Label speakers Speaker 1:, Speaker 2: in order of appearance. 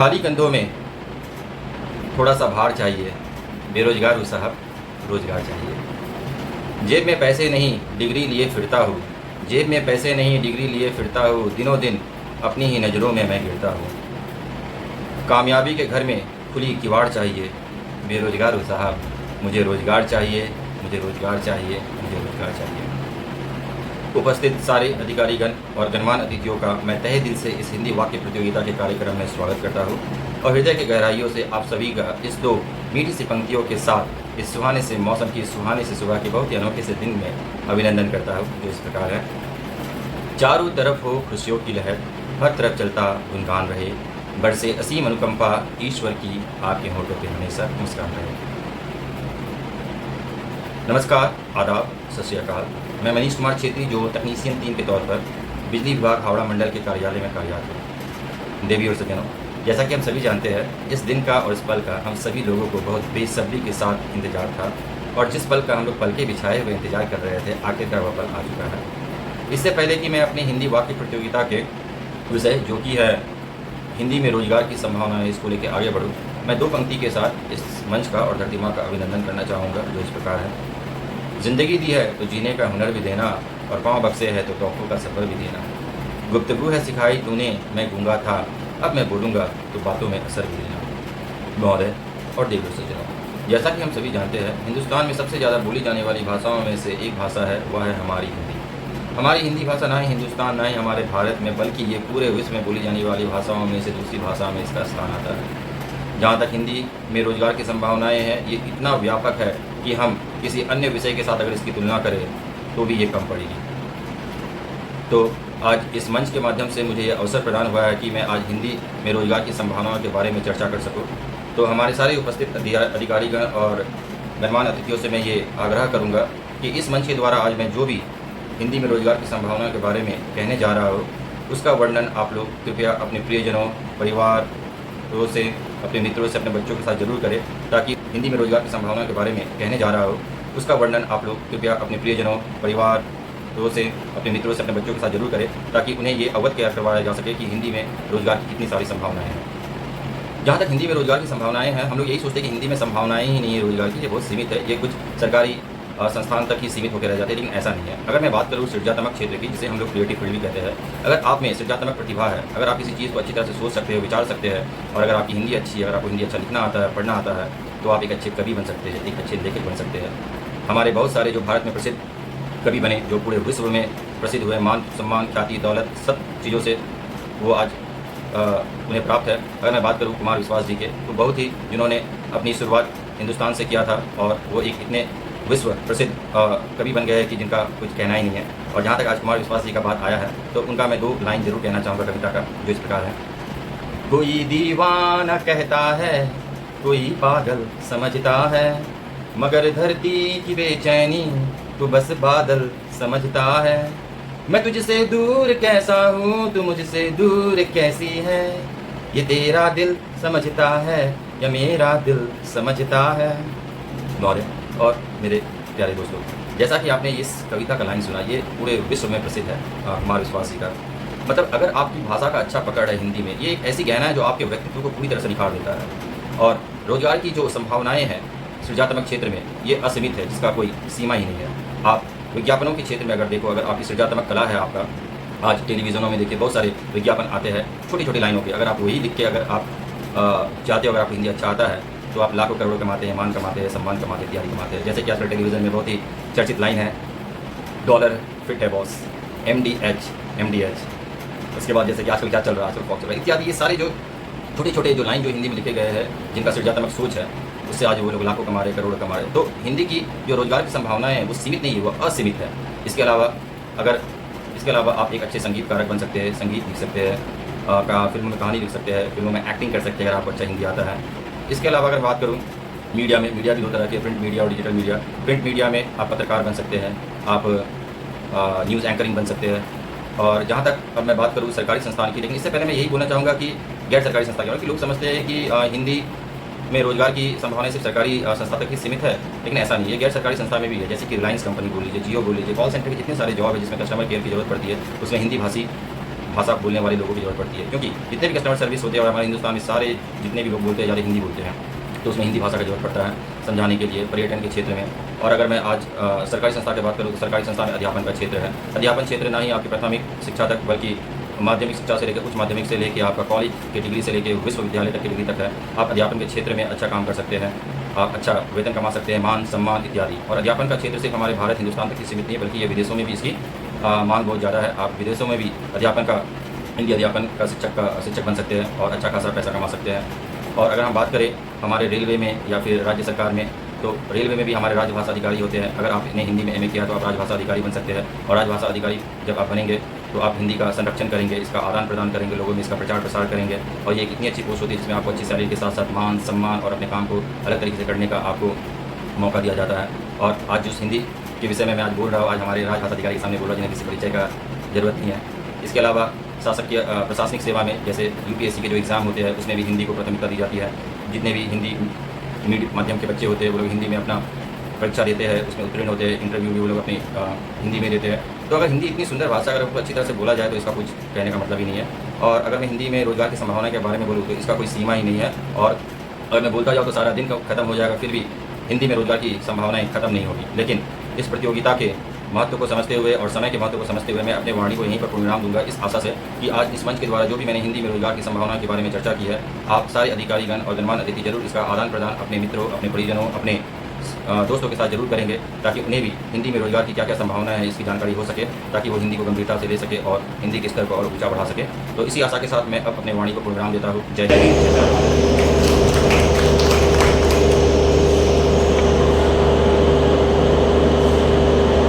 Speaker 1: खाली कंधों में थोड़ा सा भार चाहिए, बेरोजगार हूँ साहब, रोजगार चाहिए। जेब में पैसे नहीं डिग्री लिए फिरता हूँ, जेब में पैसे नहीं डिग्री लिए फिरता हूँ, दिनों दिन अपनी ही नज़रों में मैं गिरता हूँ। कामयाबी के घर में खुली किवाड़ चाहिए, बेरोजगार हूँ साहब, मुझे रोज़गार चाहिए, मुझे रोज़गार चाहिए, मुझे रोज़गार चाहिए। उपस्थित सारे अधिकारीगण और गणमान्य अतिथियों का मैं तहे दिल से इस हिंदी वाक्य प्रतियोगिता के कार्यक्रम में स्वागत करता हूँ और हृदय के गहराइयों से आप सभी का इस दो मीठी सी पंक्तियों के साथ इस सुहाने से मौसम की सुहाने से सुबह के बहुत ही अनोखे से दिन में अभिनंदन करता हूँ, जो इस प्रकार है। चारों तरफ हो खुशियों की लहर, हर तरफ चलता गुनगान रहे, बरसे असीम अनुकंपा ईश्वर की, आपके होठों पर हमेशा मुस्कान रहे। नमस्कार, आदाब, सत श्री अकाल। मैं मनीष कुमार छेत्री, जो तकनीशियन 3 के तौर पर बिजली विभाग हावड़ा मंडल के कार्यालय में कार्यरत हूँ। देवी और सज्जनों, जैसा कि हम सभी जानते हैं, इस दिन का और इस पल का हम सभी लोगों को बहुत बेसब्री के साथ इंतजार था और जिस पल का हम लोग पलके बिछाए हुए इंतजार कर रहे थे, आखिरकार वह पल आ चुका है। इससे पहले कि मैं अपनी हिंदी वाक्य प्रतियोगिता के विषय, जो कि है हिंदी में रोजगार की संभावना, इसको लेकर आगे बढ़ूँ, मैं 2 पंक्ति के साथ इस मंच का और धरती माँ का अभिनंदन करना चाहूँगा, जो इस प्रकार है। ज़िंदगी दी है तो जीने का हुनर भी देना, और पाँव बख्शे है तो तोहफ़ों का सफ़र भी देना। गुफ्तगू है सिखाई तूने, मैं गूंगा था, अब मैं बोलूँगा तो बातों में असर भी देना। महोदय और देवी सज्जनों, जैसा कि हम सभी जानते हैं, हिंदुस्तान में सबसे ज़्यादा बोली जाने वाली भाषाओं में से एक भाषा है, वह है हमारी हिंदी। हमारी हिंदी भाषा ना ही हिंदुस्तान, ना ही हमारे भारत में, बल्कि ये पूरे विश्व में बोली जाने वाली भाषाओं में से दूसरी भाषा में इसका स्थान आता है। जहाँ तक हिंदी में रोज़गार की संभावनाएं हैं, ये इतना व्यापक है कि हम किसी अन्य विषय के साथ अगर इसकी तुलना करें तो भी ये कम पड़ेगी। तो आज इस मंच के माध्यम से मुझे ये अवसर प्रदान हुआ है कि मैं आज हिंदी में रोज़गार की संभावनाओं के बारे में चर्चा कर सकूं। तो हमारे सारे उपस्थित अधिकारीगण और गणमान्य अतिथियों से मैं ये आग्रह करूँगा कि इस मंच के द्वारा आज मैं जो भी हिंदी में रोज़गार की संभावनाओं के बारे में कहने जा रहा हूँ, उसका वर्णन आप लोग कृपया अपने प्रियजनों, परिवार से, अपने मित्रों से, अपने बच्चों के साथ जरूर करें, ताकि हिंदी में रोजगार की संभावनाओं के बारे में कहने जा रहा हो, उसका वर्णन आप लोग कृपया अपने प्रियजनों, परिवार से, अपने मित्रों से, अपने बच्चों के साथ जरूर करें, ताकि उन्हें ये अवगत करवाया जा सके कि हिंदी में रोजगार की कितनी सारी संभावनाएं हैं। जहाँ तक हिंदी में रोजगार की संभावनाएं हैं, हम लोग यही सोचते हैं कि हिंदी में संभावनाएं ही नहीं है रोजगार की, ये बहुत सीमित है, ये कुछ सरकारी संस्थान तक ही सीमित होकर रह जाते हैं, लेकिन ऐसा नहीं है। अगर मैं बात करूँ सृजनात्मक क्षेत्र की, जिसे हम लोग क्रिएटिव फील्ड भी कहते हैं, अगर आप में सृजनात्मक प्रतिभा है, अगर आप किसी चीज़ को अच्छी तरह से सोच सकते हो, विचार सकते हैं, और अगर आपकी हिंदी अच्छी है, अगर आपको हिंदी अच्छा लिखना आता है, पढ़ना आता है, तो आप एक अच्छे कवि बन सकते हैं, एक अच्छे लेखक बन सकते हैं। हमारे बहुत सारे जो भारत में प्रसिद्ध कवि बने, जो पूरे विश्व में प्रसिद्ध हुए, मान सम्मान, ख्याति, दौलत, सब चीज़ों से वो आज उन्हें प्राप्त है। अगर मैं बात करूँ कुमार विश्वास जी के, तो बहुत ही जिन्होंने अपनी शुरुआत हिंदुस्तान से किया था और वो एक इतने विश्व प्रसिद्ध कवि बन गए कि जिनका कुछ कहना ही नहीं है। और जहाँ तक आज कुमार विश्वास जी का बात आया है, तो उनका मैं 2 लाइन जरूर कहना चाहूँगा कविता का, जो इस प्रकार है। कोई दीवाना कहता है, कोई पागल समझता है, मगर धरती की बेचैनी तो बस बादल समझता है। मैं तुझसे दूर कैसा हूँ, तू मुझसे दूर कैसी है, ये तेरा दिल समझता है या मेरा दिल समझता है। मौर्य और मेरे प्यारे दोस्तों, जैसा कि आपने इस कविता का लाइन सुना, ये पूरे विश्व में प्रसिद्ध है कुमार विश्वास जी का। मतलब अगर आपकी भाषा का अच्छा पकड़ है हिंदी में, ये एक ऐसी गहना है जो आपके व्यक्तित्व को पूरी तरह से निखार देता है। और रोजगार की जो संभावनाएं हैं सृजनात्मक क्षेत्र में, ये असीमित है, जिसका कोई सीमा ही नहीं है। आप विज्ञापनों के क्षेत्र में अगर देखो, अगर आपकी सृजनात्मक कला है आपका, आज टेलीविजनों में देखिए बहुत सारे विज्ञापन आते हैं छोटी छोटी लाइनों के, अगर आप वही लिख के अगर आप चाहते हो, अगर आपको हिंदी अच्छा आता है, तो आप लाखों करोड़ कमाते हैं, मान कमाते हैं, सम्मान कमाते हैं, इत्यादि कमाते हैं। जैसे कि आजकल टेलीविज़न में बहुत ही चर्चित लाइन है, डॉलर फिट है बॉस, MDH। उसके बाद जैसे कि आजकल क्या चल रहा है, आजकल फॉक्स चल रहा है, इत्यादि। ये सारे जो छोटे छोटे जो लाइन जो हिंदी में लिखे गए हैं, जिनका सृजनात्मक सोच है, उससे आज वो लोग लाखों कमा रहे, करोड़ कमा रहे। तो हिंदी की जो रोजगार की संभावनाएं हैं, वो सीमित नहीं है, वो असीमित है। इसके अलावा आप एक अच्छे संगीतकारक बन सकते हैं, संगीत लिख सकते हैं, फिल्मों में कहानी लिख सकते हैं, फिल्मों में एक्टिंग कर सकते हैं, अगर आपको अच्छा हिंदी आता है। इसके अलावा अगर बात करूँ मीडिया भी 2 तरह के, प्रिंट मीडिया और डिजिटल मीडिया। प्रिंट मीडिया में आप पत्रकार बन सकते हैं, आप न्यूज़ एंकरिंग बन सकते हैं। और जहाँ तक अब मैं बात करूँ सरकारी संस्थान की, लेकिन इससे पहले मैं यही बोलना चाहूँगा कि गैर सरकारी संस्था की, लोग समझते हैं कि हिंदी में रोजगार की संभावना सिर्फ सरकारी संस्था तक ही सीमित है, लेकिन ऐसा नहीं है, गैर सरकारी संस्था में भी है। जैसे कि रिलायंस कंपनी बोल लीजिए, जियो बोल लीजिए, कॉल सेंटर के जितने सारे जॉब है जिसमें कस्टमर केयर की जरूरत पड़ती है, उसमें हिंदी भाषी भाषा बोलने वाले लोगों की ज़रूरत पड़ती है, क्योंकि जितने भी कस्टमर सर्विस होते हैं और हमारे हिंदुस्तान में सारे जितने भी लोग बोलते हैं ज़्यादा हिंदी बोलते हैं, तो उसमें हिंदी भाषा का ज़रूरत पड़ता है समझाने के लिए पर्यटन के क्षेत्र में। और अगर मैं आज सरकारी संस्था की बात करूँ तो सरकारी संस्था में अध्यापन का क्षेत्र है। अध्यापन क्षेत्र ना ही आपकी प्राथमिक शिक्षा तक, बल्कि माध्यमिक शिक्षा से लेकर उच्च माध्यमिक से लेकर आपका कॉलेज की डिग्री से लेकर विश्वविद्यालय तक की डिग्री तक है। आप अध्यापन के क्षेत्र में अच्छा काम कर सकते हैं, आप अच्छा वेतन कमा सकते हैं, मान सम्मान इत्यादि। और अध्यापन का क्षेत्र सिर्फ हमारे भारत हिंदुस्तान तक ही सीमित नहीं है, बल्कि ये विदेशों में भी इसकी मांग बहुत ज़्यादा है। आप विदेशों में भी अध्यापन का हिंदी अध्यापन का शिक्षक बन सकते हैं और अच्छा खासा पैसा कमा सकते हैं। और अगर हम बात करें हमारे रेलवे में या फिर राज्य सरकार में, तो रेलवे में भी हमारे राजभाषा अधिकारी होते हैं। अगर आपने हिंदी में एमए किया तो आप राजभाषा अधिकारी बन सकते हैं। और राजभाषा अधिकारी जब आप बनेंगे तो आप हिंदी का संरक्षण करेंगे, इसका आदान प्रदान करेंगे, लोगों में इसका प्रचार प्रसार करेंगे। और ये एक इतनी अच्छी पोस्ट होती है जिसमें आपको अच्छी सैलरी के साथ साथ मान सम्मान और अपने काम को अलग तरीके से करने का आपको मौका दिया जाता है। और आज जिस हिंदी के विषय में मैं आज बोल रहा हूँ, आज हमारे राजभाषा अधिकारी के सामने बोल रहा हूँ, जिन्हें किसी परिचय का ज़रूरत नहीं है। इसके अलावा शासकीय प्रशासनिक सेवा में जैसे यूपीएससी के जो एग्ज़ाम होते हैं उसमें भी हिंदी को प्राथमिकता दी जाती है। जितने भी हिंदी मीडियम माध्यम के बच्चे होते हैं वो लोग हिंदी में अपना परीक्षा देते हैं, उसमें उत्तीर्ण होते हैं, इंटरव्यू भी वो लोग अपनी हिंदी में देते हैं। तो अगर हिंदी इतनी सुंदर भाषा अगर उसको अच्छी तरह से बोला जाए तो इसका कुछ कहने का मतलब ही नहीं है। और अगर मैं हिंदी में रोज़गार की संभावना के बारे में बोलूँ तो इसका कोई सीमा ही नहीं है। और अगर मैं बोलता जाऊँ तो सारा दिन खत्म हो जाएगा, फिर भी हिंदी में रोज़गार की संभावनाएँ खत्म नहीं होगी। लेकिन इस प्रतियोगिता के महत्व को समझते हुए और समय के महत्व को समझते हुए मैं अपने वाणी को यहीं पर पूर्णविराम दूंगा, इस आशा से कि आज इस मंच के द्वारा जो भी मैंने हिंदी में रोजगार की संभावना के बारे में चर्चा की है, आप सारे अधिकारीगण और गणमान्य अतिथि जरूर इसका आदान प्रदान अपने मित्रों, अपने परिजनों, अपने दोस्तों के साथ जरूर करेंगे, ताकि उन्हें भी हिंदी में रोजगार की क्या क्या संभावना है इसकी जानकारी हो सके, ताकि वो हिंदी को गंभीरता से ले सके और हिंदी के स्तर को और ऊंचा बढ़ा सके। तो इसी आशा के साथ मैं अब अपने वाणी को पूर्णविराम देता हूँ। जय हिंद, जय भारत।